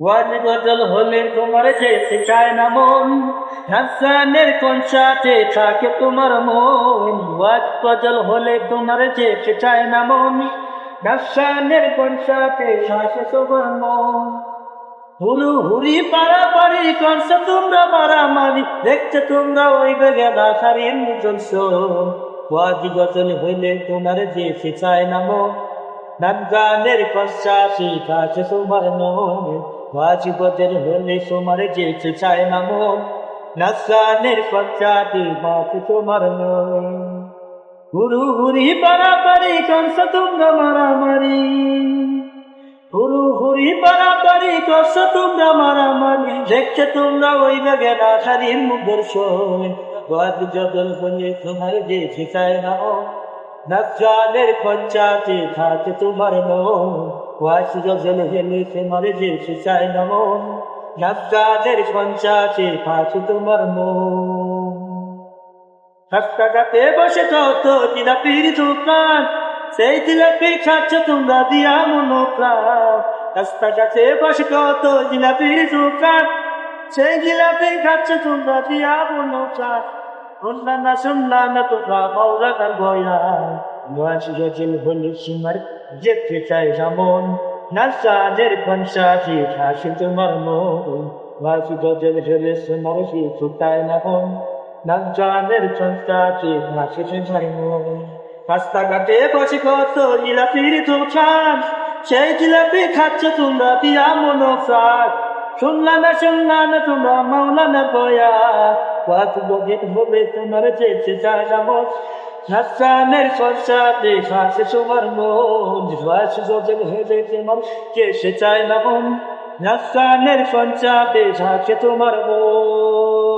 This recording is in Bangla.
ওয়াজ গজল হলে তোমার যেতে চায় না মন, হাসানের কনসার্টে থাকে তোমার মন। ওয়াজ গজল হলে তোমার যেতে চায় না মন, হাসানের কনসার্টে থাকে তোমার মন। হুরু হুরি পারাপারি করছো তোমরা মারামারি, দেখছো তোমরা ওই বেগেলা সারিয়ে চলছো। ওয়াজ গজল হইলে তোমার যেতে চায় না মন, নাচ গানের কনসার্টে থাকে তোমার মন। ওয়াজ গজল হলে তোমার যেতে চায় না মন, নাচ গানের কনসার্টে থাকে তোমার মন। হুরু হুরি পারাপারি করছো তোমরা মারামারি, হুরু হুরি পারাপারি করছো তোমরা মারামারি, দেখছো তোমরা ওই বেগেলা সারির মুখ দর্শন। ওয়াজ গজল হলে তোমার যেতে চায় না মন, নাচ গানের কনসার্টে থাকে তোমার মন। ওয়াজ গজল হলে তোমার যেতে চায় না মন, নাচ গানের কনসার্টে থাকে তোমার মন। রাস্তাঘাটে বসে কত জিলাপির দোকান, সেই জিলাপি খাচ্ছ তোমরা দিয়া মনোপ্রাণ। রাস্তাঘাটে বসে কত জিলাপির দোকান, সেই জিলাপি খাচ্ছ তোমরা দিয়া মনোপ্রাণ। শুনলা না তোমরা মাওলা তার গয়া, ওয়াজ গজল হলে তোমার যেতে চায় না মন, নাচ গানের কনসার্টে থাকে তোমার মন। ওয়াজ গজল হলে তোমার যেতে চায় না মন, নাচ গানের কনসার্টে থাকে তোমার মন। রাস্তাঘাটে বসে কত জিলাপির দোকান, সেই জিলাপি খাচ্ছ তোমরা দিয়া মনোপ্রাণ। শুনলা না তোমরা মাওলানা বয়া, ওয়াজ গজল হলে তোমার যেতে চায় না মন, নাচ গানের কনসার্টে থাকে তোমার মন। ওয়াজ গজল হলে তোমার যেতে চায় না মন, নাচ গানের কনসার্টে থাকে তোমার মন।